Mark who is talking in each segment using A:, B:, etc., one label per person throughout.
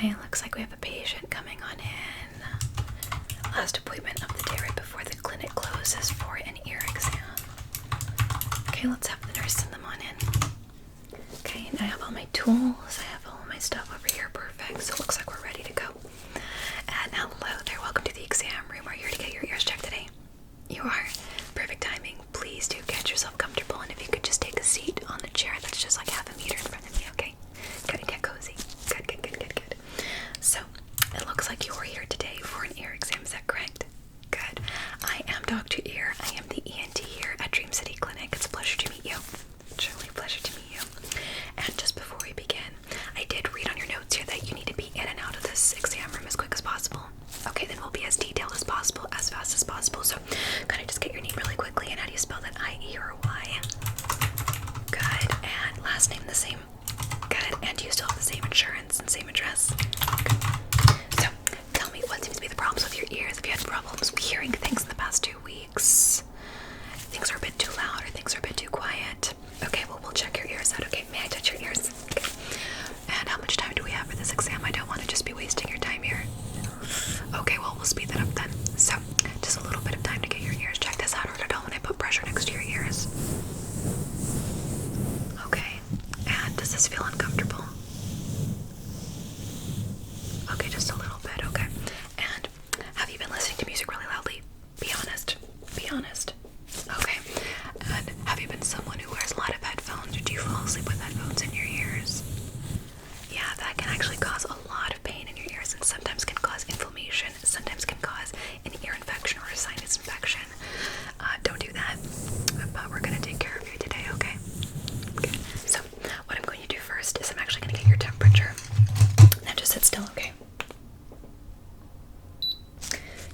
A: Okay, looks like we have a patient coming on in. Last appointment of the day right before the clinic closes for an ear exam. Okay, let's have the nurse send them on in. Okay, and I have all my tools. I have all my stuff over here. Perfect. So it looks like we're ready to go. And hello there. Welcome to the exam room. We're here to get your ears checked today. You are. Perfect timing. Please do get yourself comfortable, and if you could just take a seat on the chair that's just like half a meter in front of me, okay? Good, and get cozy. Good, good, good, good, good. So, it looks like you're here today for an ear exam, is that correct? Good. I am Dr. Ear. I am the ENT here at Dream City Clinic. It's a pleasure to meet you. Truly a pleasure to meet you. And just before we begin, I did read on your notes here that you need to be in and out of this exam room as quick as possible. Okay, then we'll be as detailed as possible, as fast as possible. So, can I just get your name really quickly? And how do you spell that? I-E or Y? Good. And last name the same? Good. And do you still have the same insurance and same address? Good. So, tell me what seems to be the problems with your ears. If you had problems hearing things in the past 2 weeks, things are a bit too loud or things are a bit too quiet. Okay, well, we'll check your ears out. Okay, may I touch your ears? Okay. And how much time do we have for this exam? I don't want to just be wasting your time here. Okay, well, we'll speed that up then. So, just a little bit of time to get your ears checked. This out or don't when I put pressure next to your ears. Okay, and does this feel uncomfortable? Okay, just a little bit, okay. And have you been listening to music really loudly? Be honest. Be honest. Okay. And have you been someone who wears a lot of headphones, or do you fall asleep with headphones in your ears? Yeah, that can actually cause a lot of pain in your ears and sometimes can cause inflammation, sometimes can cause an ear infection or a sinus infection. Don't do that, but we're going to take care of you today, okay? Okay, so what I'm going to do first is I'm actually going to get your temperature. Now just sit still, okay?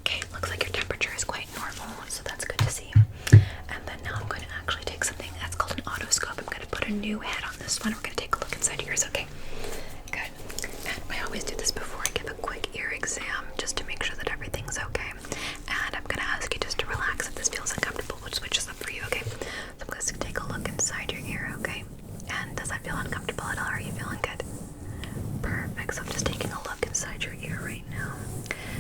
A: Okay, looks like your temperature is quite normal, so that's good to see. And then now I'm going to actually take something that's called an otoscope. I'm going to put a new head on this one. We're going to take a look inside your ears, okay? Good. And I always do this before I give a quick ear exam, just to make sure that everything's okay. And I'm going to ask you just to relax if this feels uncomfortable. We'll switch this up for you, okay? So I'm going to take a look inside your ear, okay? And does that feel uncomfortable at all? Are you feeling good? Perfect. So I'm just taking a look inside your ear right now.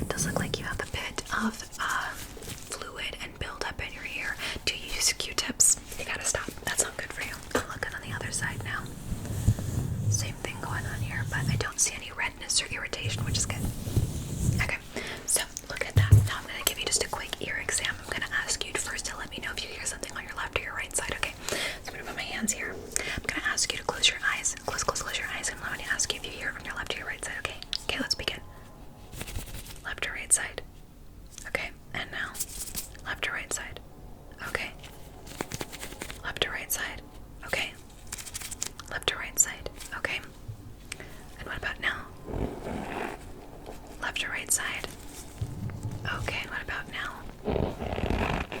A: It does look like you have a bit of fluid and buildup in your ear. Do you use Q-tips? You gotta stop. That's not good for you. I'm looking on the other side now. Same thing going on here, but I don't see any redness or irritation, which is good. Okay, so look at that. Now I'm going to give you just a quick ear exam. I'm going to ask you first to let me know if you hear something on your left or your right side, okay? So I'm going to put my hands here. I'm going to ask you to close your eyes. Close your eyes, and I'm going to ask you if you hear from your left or your right side, okay? Okay, let's begin. Left or right side. Okay, and now left or right side. Okay. Left or right side. Okay. Left or right side. Okay. And what about now? Left or right side? Okay, and what about now?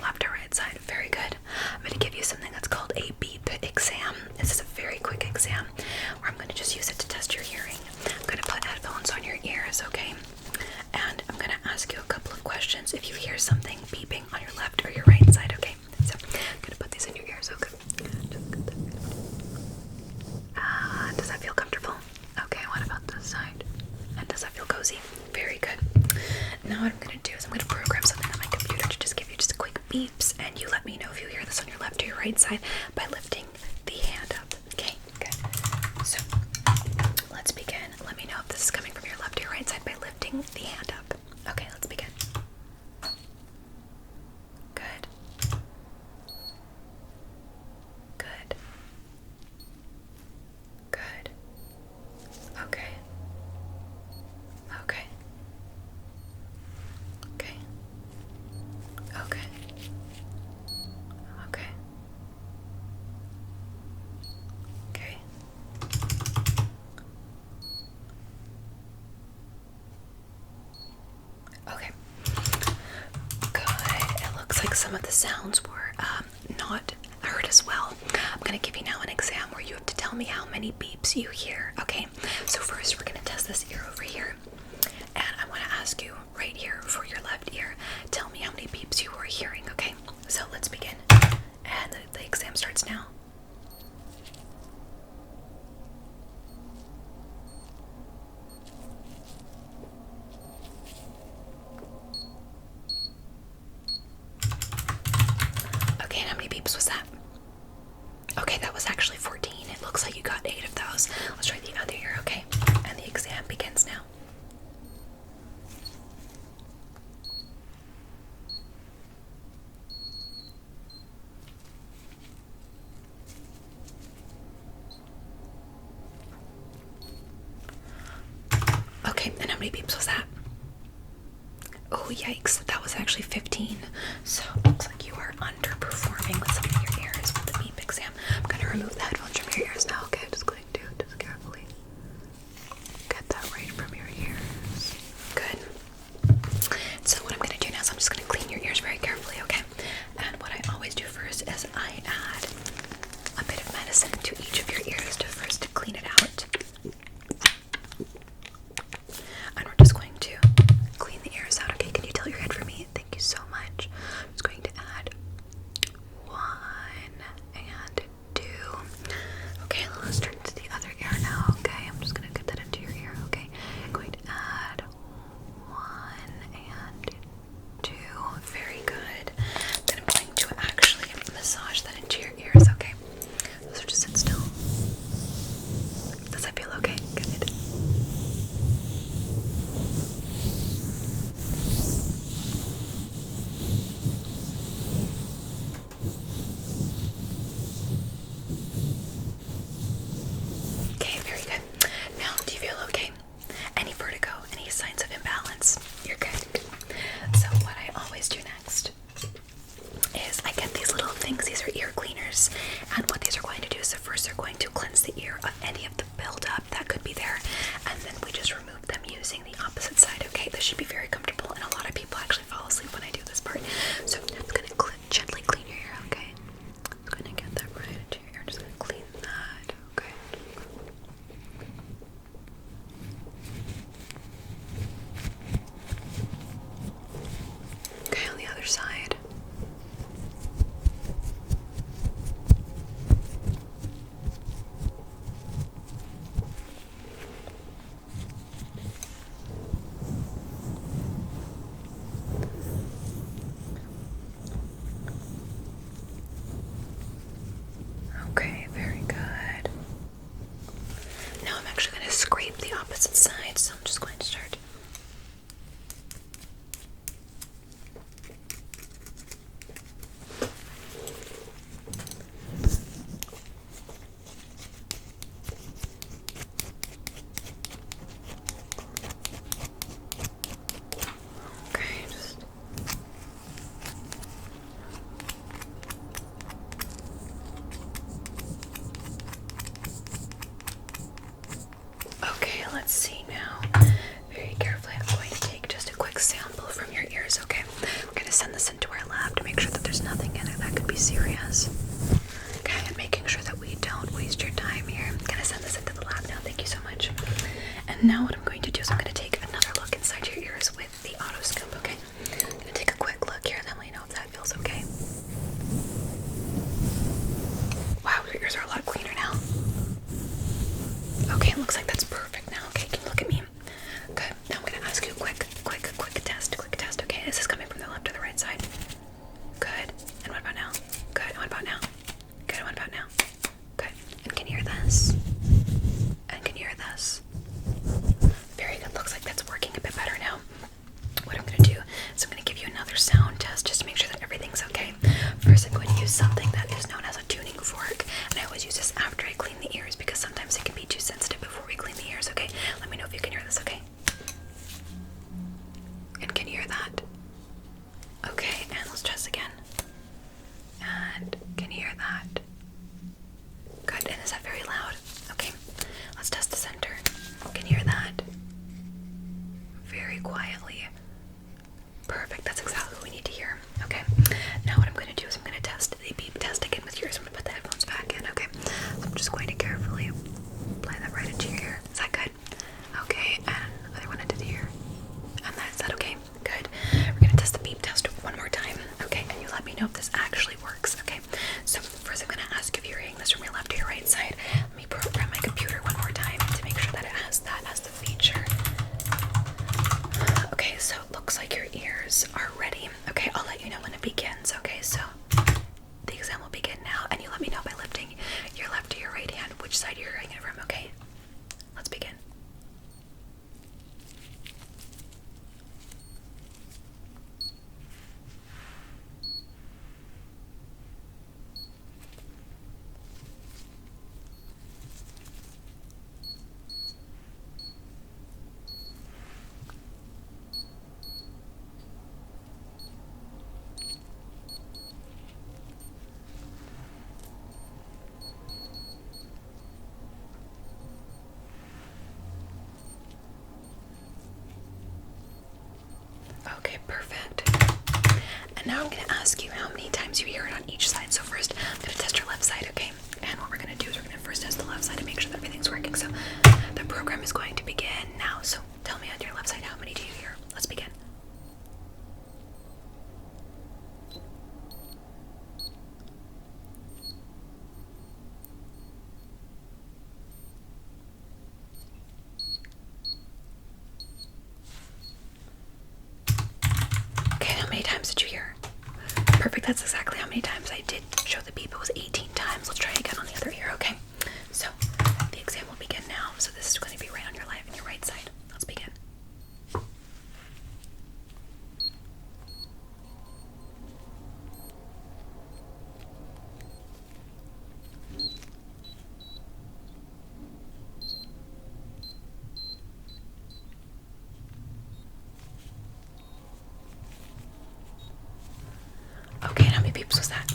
A: Left or right side? Very good. I'm going to give you something that's called a beep exam. This is a very quick exam where I'm going to just use it to test your hearing. I'm going to put headphones on your ears, okay? And I'm going to ask you a couple of questions if you hear something beeping on your left or your right side, okay? So I'm going to put these in your ears, okay? Does that feel comfortable? Okay, what about this side? And does that feel cozy? Very good. Now what I'm going to do is I'm going to program something on my computer to just give you just quick beeps, and you let me know if you hear this on your left or your right side by lifting the hand up. Okay, good. So, let's begin. Let me know if this is coming from your left or your right side by lifting the hand up. Okay, let's begin. Good. Good. Good. Okay. Okay. Okay. Okay. Okay. Okay. Okay. Good. It looks like some of the sounds were not heard as well. I'm going to give you now an exam where you have to tell me how many beeps you hear. Okay, so first we're going to test this ear over here. And I want to ask you right here for your left ear, tell me how many beeps you are hearing, okay? So let's begin. And the exam starts now. of those. Let's try the other ear, okay? And the exam begins now. Okay, and how many beeps was that? Oh, yikes. That was actually 15. So, looks like you are underperforming with some of your ears with the beep exam. I'm going to remove the headphones from your ears now, okay? Just going to, just carefully get that right from your ears. Good. So, what I'm going to do now is I'm just going to clean your ears very carefully, okay? And what I always do first is I add a bit of medicine to each of your ears to first clean it out. And we're just going to clean the ears out, okay? Can you tilt your head for me? Thank you so much. I'm just going to add 1 and 2. Okay, let's turn to the other ear now, okay? I'm just going to get that into your ear, okay? I'm going to add 1 and 2. Very good. Then I'm going to actually massage that into your ears, okay? So just sit still. Does that feel okay? Good. Okay, very good. Now, do you feel okay? Any vertigo? Any signs of imbalance? You're good. So what I always do next is I get these little things. These are ear cleaners. And what these are going to do is first they're going to cleanse the ear of any of the buildup that could be there. And then we just remove them using the opposite side, okay? This should be very comfortable. And a lot of people actually fall asleep when I do this part. So I'm just going to gently clean your ear, okay? I'm just going to get that right into your ear. I'm just going to clean that, okay? Okay, on the other side. Okay, very good. Now I'm actually going to scrape the opposite side, so I'm just going to start. Okay, just. Okay, let's see now. Very carefully, I'm going to take just a quick sample from your ears, okay? We're going to send this into our lab to make sure that there's nothing in it that could be serious. Okay, and making sure that we don't waste your time here. I'm going to send this into the lab now. Thank you so much. And now what I'm going to do is I'm going to take another look inside your ears with the otoscope, okay? I'm going to take a quick look here, then let me know if that feels okay. Wow, your ears are a lot cleaner now. Okay, it looks like that's perfect now. Okay, can you look at me? Good. Now I'm gonna ask you a quick test. Okay, is this coming from the left or the right side? Good. And what about now? Good. And what about now? Good. And what about now? Good. And can you hear this? And can you hear this? Very good. Looks like that's working a bit better now. What I'm gonna do is I'm gonna give you another sound test just to make sure that everything's okay. First, I'm going to use something that is known as a tuning fork, and I always use this after I clean the ears because sometimes it can be too sensitive before we clean the Okay, perfect. And now I'm going to ask you how many times you hear it on each side. So first, I'm going to test your left side, okay? And what we're going to do is we're going to first test the left side to make sure that everything's working. So the program is going to begin now. So tell me on your left side, how many do you hear? Let's begin. Okay, how many times did you hear? Perfect, that's exactly how many times I did show the beep. It was 18 times. Let's try again on the other ear, okay? So the exam will begin now. So this is going to be right on your left and your right side. Let's begin. Okay, and how many beeps was that?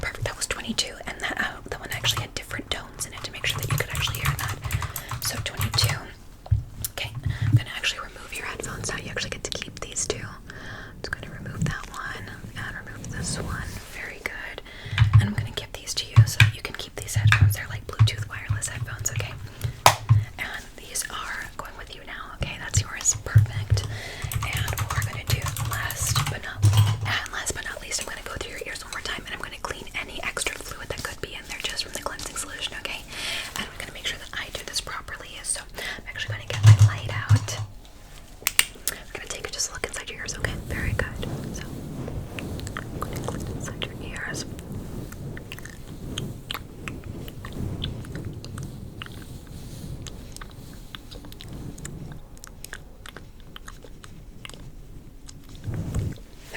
A: Perfect, that was 22, and that one actually had different tones in it to make sure that you could actually hear that. So 22. Okay, I'm gonna actually remove your headphones now. You actually get to keep these two. I'm just gonna remove that one and remove this one. Very good. And I'm gonna give these to you so that you can keep these headphones. They're like Bluetooth wireless headphones, okay? And these are going with you now, okay? That's yours. Perfect. And what we're gonna do last but not least, I'm gonna go through your ears one more time and I'm gonna clean any extra fluid that could be in there just from the cleansing solution, okay? And I'm gonna make sure that I do this properly. So I'm actually gonna get my light out. I'm gonna take just a look inside your ears, okay? Very good. So I'm gonna clean inside your ears.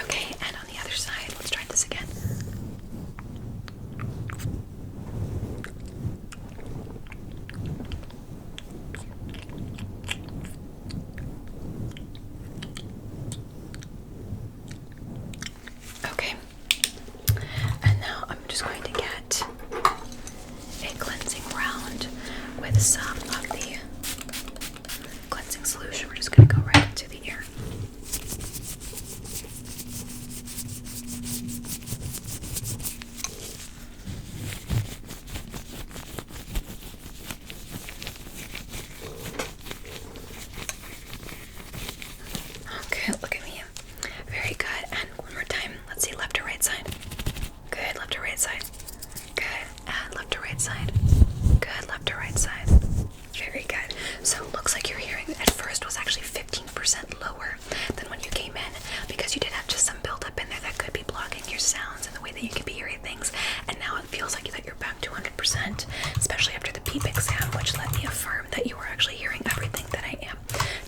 A: Okay, and on the other side, let's try this again. Okay, and now I'm just going to get a cleansing round with some of the cleansing solution. We're just going to go right into the ear. Okay, look at me. Very good. And one more time. Let's see, left or right side. Good, left or right side. Good, and left or right side. Good, left or right side. Very good. So it looks like your hearing at first was actually 15% lower than when you came in because you did have just some buildup in there that could be blocking your sounds and the way that you could be hearing things. And now it feels like that you're back to 100%, especially after the PEEP exam, which let me affirm that you were actually hearing everything that I am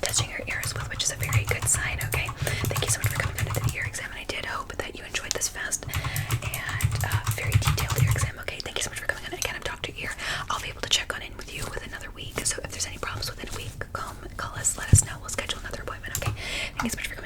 A: testing your ears with, which is a very good sign, okay? Thank you so much for coming under the ear exam, and I did hope that you enjoyed this fast and very detailed ear exam, okay? Thank you so much for coming on. Again, I'm Dr. Ear. I'll be able to check on in with you within another week, so if there's any problems within a week, call us, let us know. We'll schedule another appointment, okay? Thank you so much for coming.